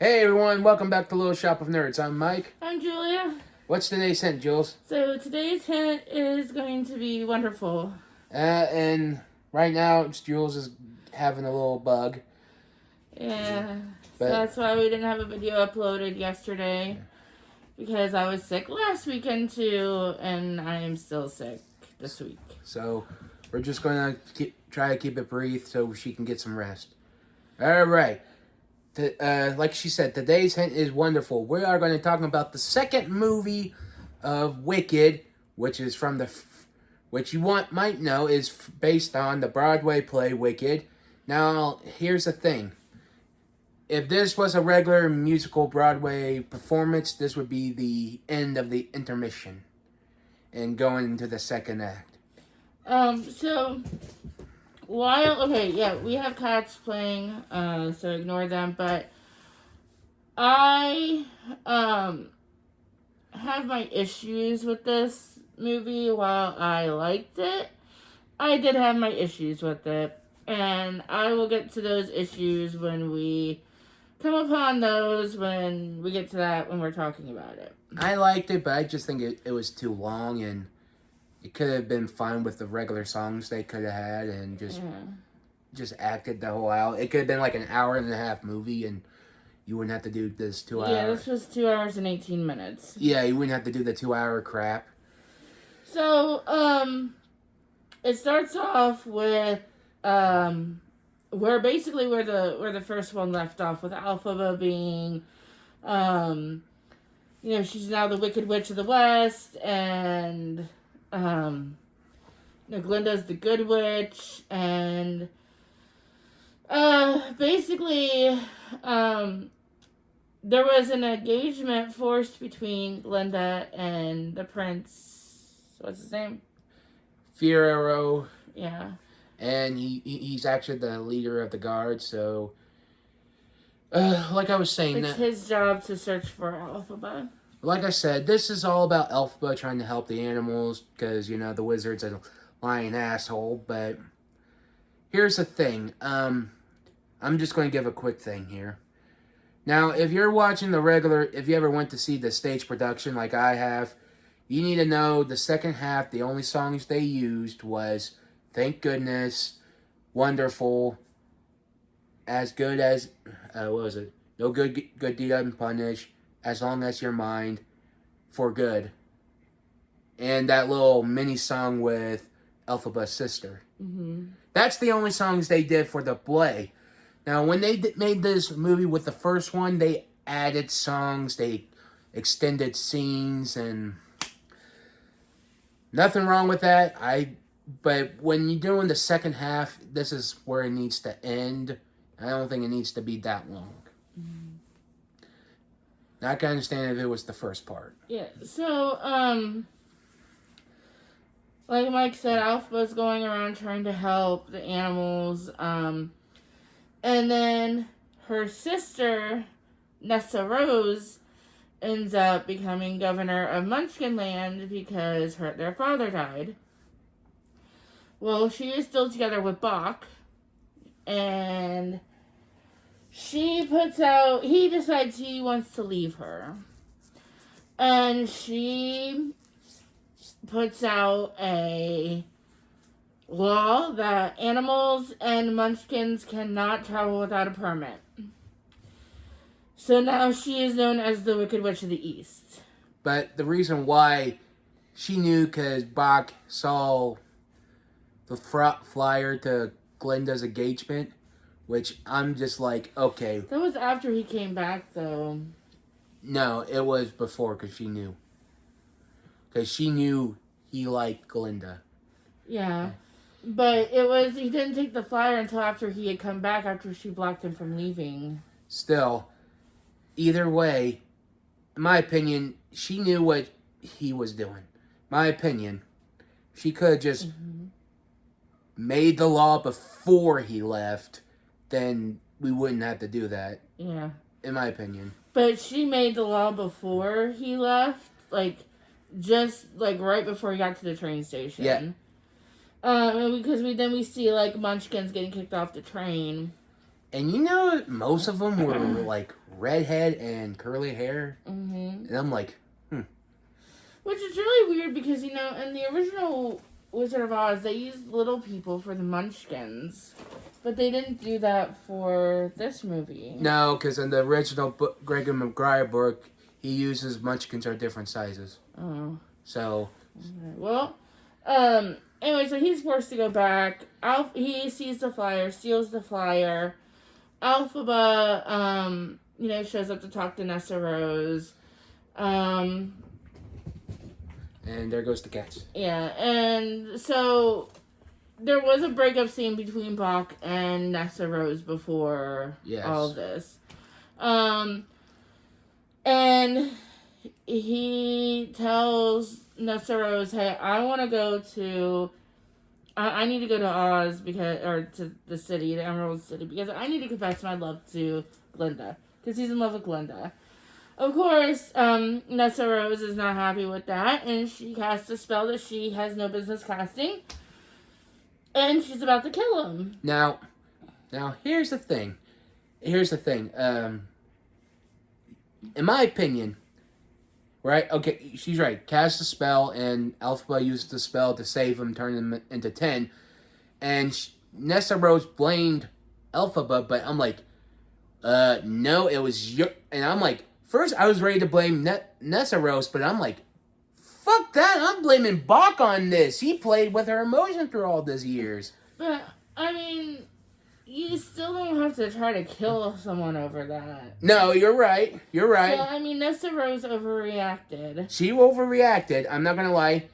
Hey everyone, welcome back to Little Shop of Nerds. I'm Mike. I'm Julia. What's today's hint, Jules? So today's hint is going to be wonderful. And right now, Jules is having a little bug. Yeah. But So that's why we didn't have a video uploaded yesterday. Because I was sick last weekend too, and I am still sick this week. So we're just going to try to keep it brief so she can get some rest. All right. Like she said, today's hint is wonderful. We are going to talk about the second movie of Wicked, which is from which you might know is based on the Broadway play Wicked. Now, here's the thing. If this was a regular musical Broadway performance, this would be the end of the intermission and going into the second act. We have cats playing, so ignore them, but I have my issues with this movie. While I liked it, I did have my issues with it, and I will get to those issues when we come upon those, when we get to that, when we're talking about it. I liked it, but I just think it was too long, and it could have been fine with the regular songs they could have had and just acted the whole out. It could have been like an hour and a half movie, and you wouldn't have to do this 2 hours. Yeah, this was 2 hours and 18 minutes. Yeah, you wouldn't have to do the 2 hour crap. So, it starts off with where the first one left off, with Elphaba being, she's now the Wicked Witch of the West, and Glinda's the Good Witch, and basically, there was an engagement forced between Glinda and the prince. What's his name? Fiyero. Yeah. And he's actually the leader of the guard, so like I was saying, it's his job to search for Elphaba. Like I said, this is all about Elphaba trying to help the animals because, the wizard's a lying asshole. But here's the thing. I'm just going to give a quick thing here. Now, if you're watching if you ever went to see the stage production like I have, you need to know the second half, the only songs they used was Thank Goodness, Wonderful, As Good as, what was it? No Good Deed Unpunished, As Long as You're Mine, For Good. And that little mini song with Elphaba's sister. Mm-hmm. That's the only songs they did for the play. Now, when they made this movie with the first one, they added songs, they extended scenes, and nothing wrong with that. But when you're doing the second half, this is where it needs to end. I don't think it needs to be that long. Mm-hmm. I can understand if it was the first part. Yeah, so, like Mike said, Elphaba's going around trying to help the animals, and then her sister, Nessa Rose, ends up becoming governor of Munchkinland because their father died. Well, she is still together with Boq, and he decides he wants to leave her. And she puts out a law that animals and munchkins cannot travel without a permit. So now she is known as the Wicked Witch of the East. But the reason why she knew, because Boq saw the flyer to Glinda's engagement, which I'm just like, okay. That was after he came back, though. No, it was before, because she knew. Because she knew he liked Glinda. Yeah. But he didn't take the flyer until after he had come back, after she blocked him from leaving. Still, either way, in my opinion, she knew what he was doing. My opinion, she could have just made the law before he left, then we wouldn't have to do that. Yeah. In my opinion. But she made the law before he left, just right before he got to the train station. Yeah. Because we see Munchkins getting kicked off the train, And you know, most of them were like redhead and curly hair. Mm-hmm. And I'm like, Which is really weird because, you know, in the original Wizard of Oz, they used little people for the Munchkins. But they didn't do that for this movie. no, because in the original book, Gregor McGuire book, he uses munchkins are different sizes. Oh. So, Okay. Well, anyway, so he's forced to go back. He sees the flyer, steals the flyer. Alphaba, you know, shows up to talk to Nessa Rose. and there goes the cats. Yeah, and so there was a breakup scene between Bach and Nessa Rose before Yes. all this. And he tells Nessa Rose, hey, I want to go to... I need to go to Oz or to the city, the Emerald City, because I need to confess my love to Glinda. Because he's in love with Glinda. Of course, Nessa Rose is not happy with that, and she casts a spell that she has no business casting. And she's about to kill him. Now, here's the thing. In my opinion, right? Okay, she's right. Cast a spell, and Elphaba used the spell to save him, turn him into 10. And Nessa Rose blamed Elphaba, but I'm like, no, it was your... And I'm like, first I was ready to blame Nessa Rose, but I'm like, fuck that, I'm blaming Bach on this. He played with her emotion through all these years. But, I mean, you still don't have to try to kill someone over that. No, you're right. You're right. So, I mean, Nessa Rose overreacted. She overreacted. I'm not gonna lie,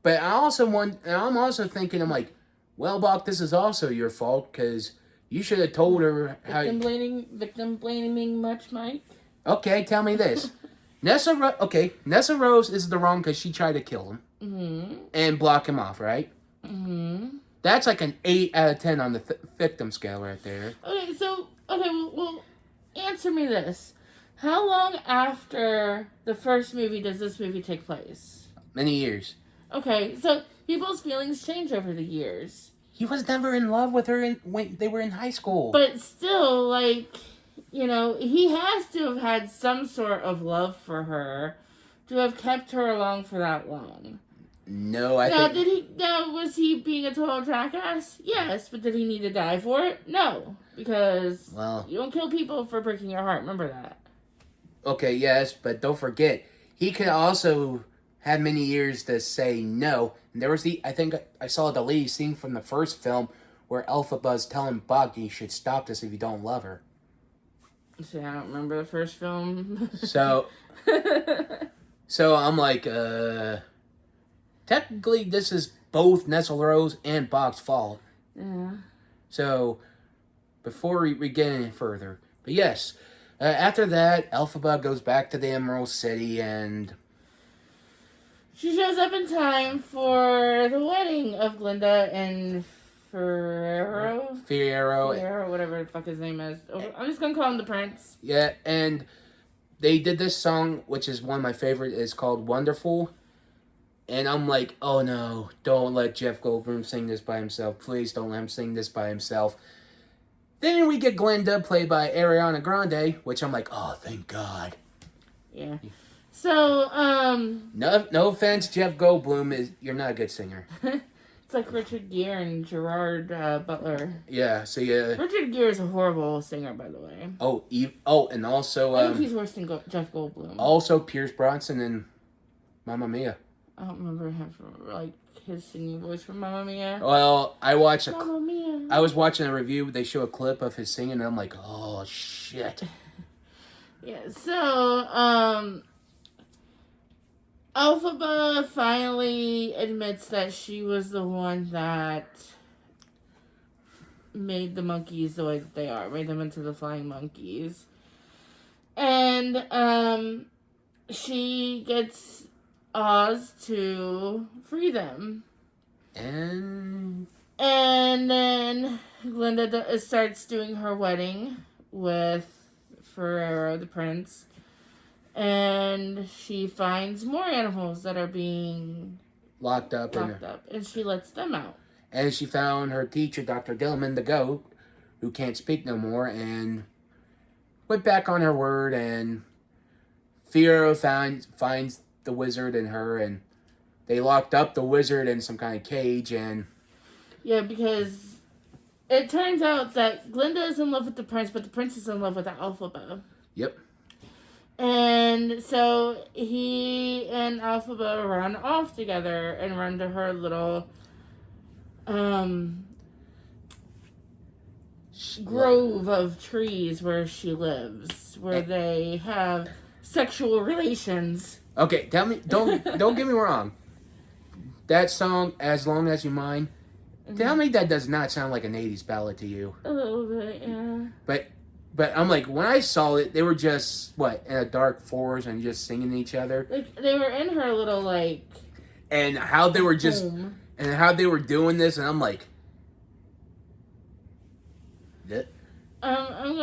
but I'm also thinking. I'm like, well, Bach, this is also your fault because you should have told her how. Victim blaming much, Mike? Okay, tell me this. Nessa Rose is the wrong because she tried to kill him and block him off, right? Mm-hmm. That's like an 8 out of 10 on the victim scale right there. Okay, well, answer me this. How long after the first movie does this movie take place? Many years. Okay, so people's feelings change over the years. He was never in love with her when they were in high school. But still, like, you know, he has to have had some sort of love for her to have kept her along for that long. No, I think... was he being a total jackass? Yes, but did he need to die for it? No, because you don't kill people for breaking your heart. Remember that. Okay, yes, but don't forget, he could also have many years to say no. And there was I think I saw the deleted scene from the first film where Elphaba's telling Bach you should stop this if you don't love her. See, I don't remember the first film. So I'm like, technically, this is both Nessa Rose and Bach's fault. Yeah. So, before we get any further, but yes, after that, Elphaba goes back to the Emerald City and she shows up in time for the wedding of Glinda and Fiyero, whatever the fuck his name is. I'm just gonna call him the Prince. Yeah, and they did this song, which is one of my favorite. It's called "Wonderful." And I'm like, oh no, don't let Jeff Goldblum sing this by himself. Please don't let him sing this by himself. Then we get Glinda, played by Ariana Grande, which I'm like, oh, thank God. Yeah. So, No offense, Jeff Goldblum, you're not a good singer. It's like Richard Gere and Gerard Butler. Yeah, so yeah. Richard Gere is a horrible singer, by the way. And also... I think he's worse than Jeff Goldblum. Also, Pierce Brosnan and Mamma Mia. I don't remember him his singing voice from Mamma Mia. Well, I was watching a review. They show a clip of his singing, and I'm like, oh shit. Yeah. So, Elphaba finally admits that she was the one that made the monkeys the way that they are, made them into the flying monkeys, and she gets Oz to free them. And then Glinda starts doing her wedding with Fiyero, the prince. And she finds more animals that are being locked up. And she lets them out. And she found her teacher, Dr. Gilman, the goat, who can't speak no more, and went back on her word, and Fiyero finds the wizard and her, and they locked up the wizard in some kind of cage, and... Yeah, because it turns out that Glinda is in love with the prince, but the prince is in love with the Elphaba. Yep. And so he and Elphaba run off together and run to her little grove of trees where she lives, where they have sexual relations. Okay, tell me, don't get me wrong. That song, As Long As You Mine, tell me that does not sound like an 80s ballad to you. A little bit, yeah. But I'm like, when I saw it, they were just, in a dark forest and just singing to each other. Like, they were in her little, like... And how they were just... home. And how they were doing this, and I'm like... I'm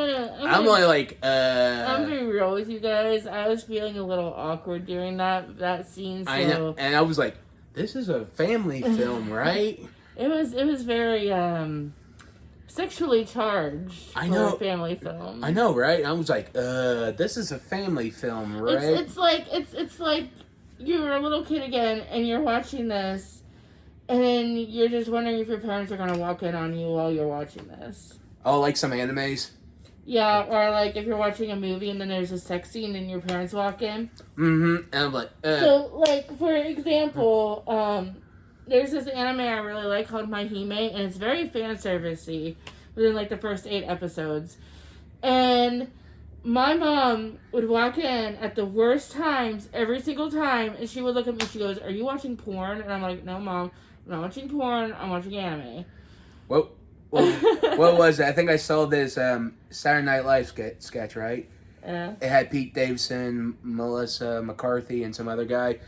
I'm being real with you guys. I was feeling a little awkward during that scene. So I know, and I was like, "This is a family film, right?" It was very sexually charged. I know, for a family film. I know, right? I was like, this is a family film, right?" It's like you're a little kid again, and you're watching this, and then you're just wondering if your parents are gonna walk in on you while you're watching this. Oh, like some animes? Yeah, or like if you're watching a movie and then there's a sex scene and your parents walk in. Mm-hmm. And I'm like, So, like, for example, there's this anime I really like called My Hime, and it's very fan servicey within like the first 8 episodes. And my mom would walk in at the worst times every single time, and she would look at me. She goes, "Are you watching porn?" And I'm like, "No, Mom, I'm not watching porn. I'm watching anime." Well, what was it? I think I saw this Saturday Night Live sketch, right? Yeah. It had Pete Davidson, Melissa McCarthy, and some other guy.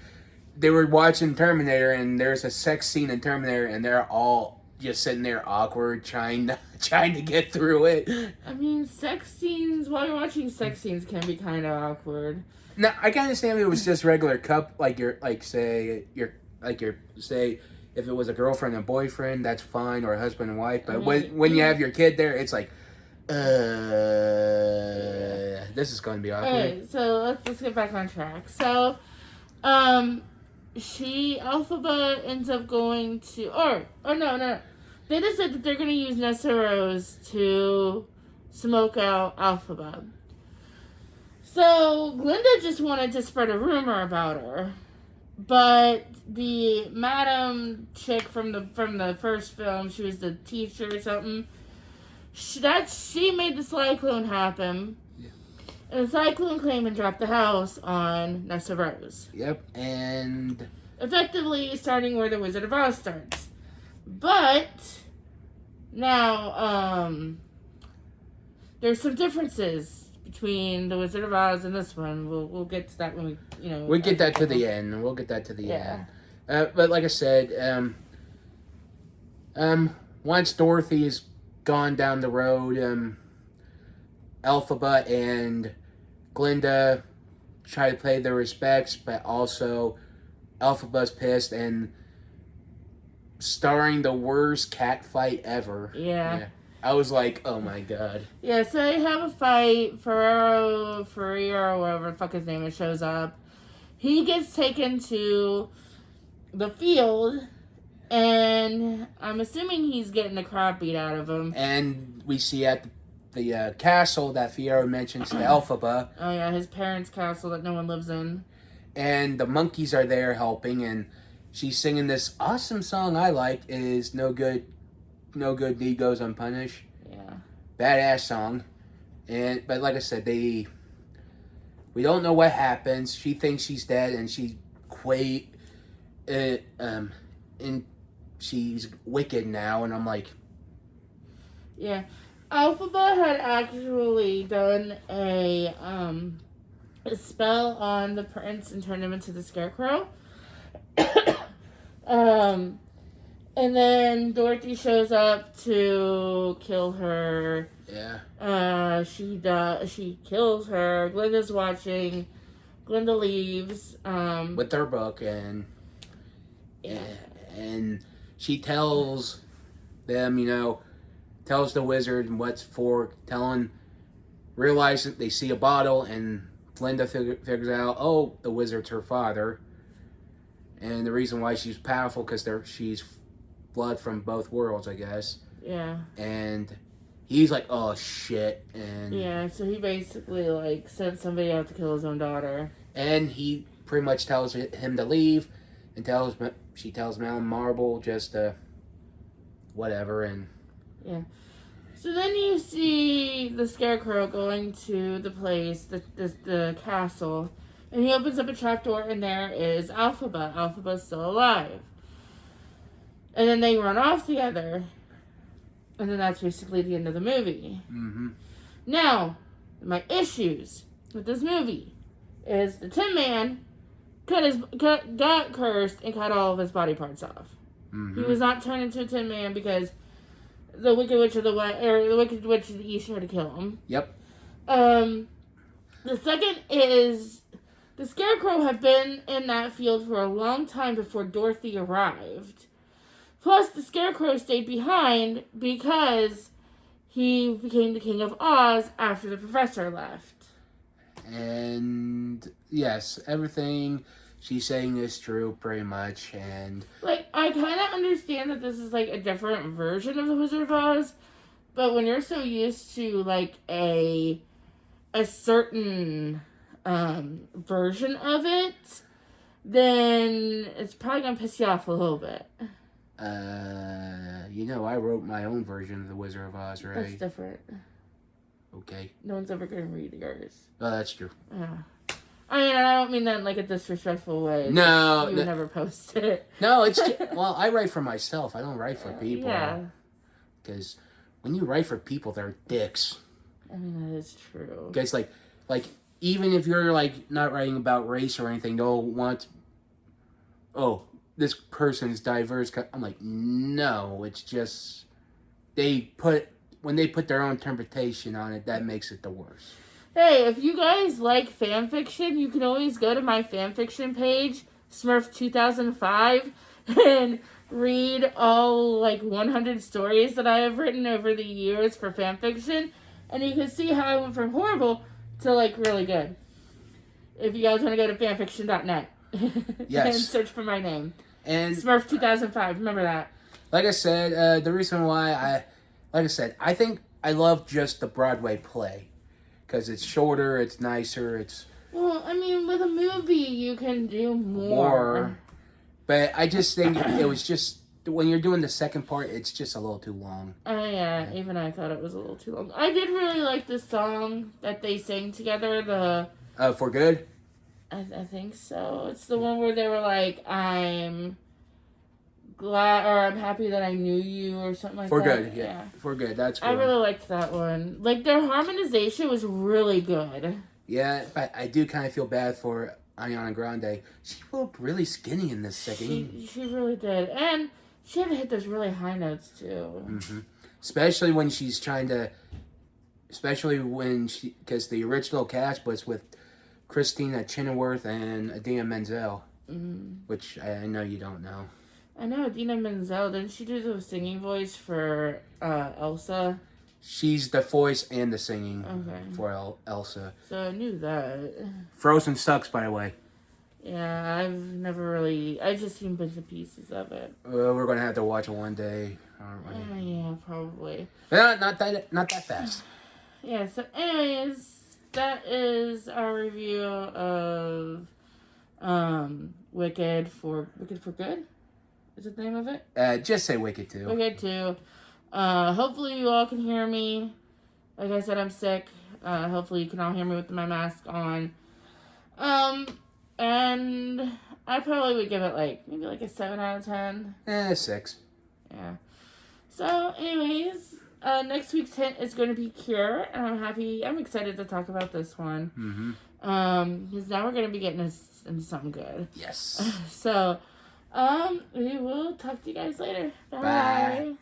They were watching Terminator, and there's a sex scene in Terminator, and they're all just sitting there awkward, trying to get through it. I mean, sex scenes, while you're watching sex scenes, can be kind of awkward. Now, I can understand if it was just regular say, if it was a girlfriend and boyfriend, that's fine, or a husband and wife. But when you have your kid there, it's like, this is going to be awkward. Alright, so let's get back on track. So, Elphaba ends up going to, no. They decided that they're going to use Nessarose to smoke out Elphaba. So, Glinda just wanted to spread a rumor about her. But the madam chick from the first film, she was the teacher or something. She made the cyclone happen. Yeah. And the cyclone came and dropped the house on Nessarose. Yep, and effectively starting where the Wizard of Oz starts. But now there's some differences between the Wizard of Oz and this one. We'll get to that when we we'll get that to the end. We'll get that to the end. But like I said, once Dorothy is gone down the road, Elphaba and Glinda try to pay their respects, but also Elphaba's pissed and starring the worst cat fight ever. Yeah. I was like, oh my god. Yeah, so they have a fight. Ferrero, whatever the fuck his name is, shows up. He gets taken to the field, and I'm assuming he's getting the crap beat out of him. And we see at the castle that Fiyero mentions to Elphaba. Oh yeah, his parents' castle that no one lives in. And the monkeys are there helping, and she's singing this awesome song I like, is No Good Deed Goes Unpunished. Yeah. Badass song. But like I said, we don't know what happens. She thinks she's dead, and and she's wicked now, and I'm like, yeah. Elphaba had actually done a spell on the prince and turned him into the Scarecrow. And then Dorothy shows up to kill her. yeah. She kills her. Glinda's watching. Glinda leaves. With her book, and yeah. and she tells them, tells the wizard what's for, realize that they see a bottle, and Glinda figures out, oh, the wizard's her father. And the reason why she's powerful, because she's blood from both worlds, I guess. Yeah. And he's like, oh, shit. And yeah, so he basically, like, sent somebody out to kill his own daughter. And he pretty much tells him to leave, and she tells Mountain Marble just whatever, and... Yeah. So then you see the Scarecrow going to the place, the castle, and he opens up a trapdoor, and there is Elphaba. Elphaba's still alive. And then they run off together, and then that's basically the end of the movie. Mm-hmm. Now, my issues with this movie is the Tin Man got cursed and cut all of his body parts off. Mm-hmm. He was not turned into a Tin Man because the Wicked Witch of the West, or the Wicked Witch of the East tried to kill him. Yep. The second is the Scarecrow had been in that field for a long time before Dorothy arrived. Plus, the Scarecrow stayed behind because he became the King of Oz after the professor left. And yes, everything she's saying is true, pretty much. And like, I kind of understand that this is like a different version of the Wizard of Oz, but when you're so used to like a certain version of it, then it's probably gonna piss you off a little bit. I wrote my own version of the Wizard of Oz, right? That's different. Okay. No one's ever gonna read yours. Oh, that's true. Yeah. I mean, I don't mean that in like a disrespectful way. No. You would never post it. No, it's well, I write for myself. I don't write for people. Yeah. Because when you write for people, they're dicks. I mean, that is true. Because like even if you're like not writing about race or anything, they'll want, oh, this person's diverse. I'm like, no, it's just when they put their own interpretation on it, that makes it the worst. Hey, if you guys like fan fiction, you can always go to my fan fiction page, Smurf 2005, and read all like 100 stories that I have written over the years for fan fiction, and you can see how I went from horrible to like really good. If you guys want to go to fanfiction.net yes. and search for my name. And Smurf 2005, remember that. Like I said, the reason why I think I love just the Broadway play. Because it's shorter, it's nicer, it's... Well, I mean, with a movie, you can do more. But I just think it was just... When you're doing the second part, it's just a little too long. Oh, yeah. Even I thought it was a little too long. I did really like the song that they sang together, For Good? I think so. It's the one where they were like, I'm glad, or I'm happy that I knew you, or something like For that. Good, yeah. For Good, that's cool. I really liked that one. Like, their harmonization was really good. Yeah, but I do kind of feel bad for Ariana Grande. She looked really skinny in this second. She really did. And she had to hit those really high notes, too. Mm-hmm. Especially when she's trying to... Because the original cast was with Christina Chenoweth and Idina Menzel. Mm-hmm. Which I know you don't know. I know Idina Menzel. Didn't she do the singing voice for Elsa? She's the voice and the singing for Elsa. So I knew that. Frozen sucks, by the way. Yeah, I've never really... I've just seen bits and pieces of it. We're going to have to watch it one day, aren't we? Yeah, probably. Not that fast. Yeah, so anyways, that is our review of Wicked for Good? Is it the name of it? Just say Wicked 2. Wicked 2. Hopefully you all can hear me. Like I said, I'm sick. Hopefully you can all hear me with my mask on. And I probably would give it maybe a 7 out of 10. 6. Yeah. So, anyways, next week's hint is going to be Cure, and I'm excited to talk about this one. Mm-hmm. Because now we're going to be getting into something good. Yes. So, we will talk to you guys later. Bye. Bye.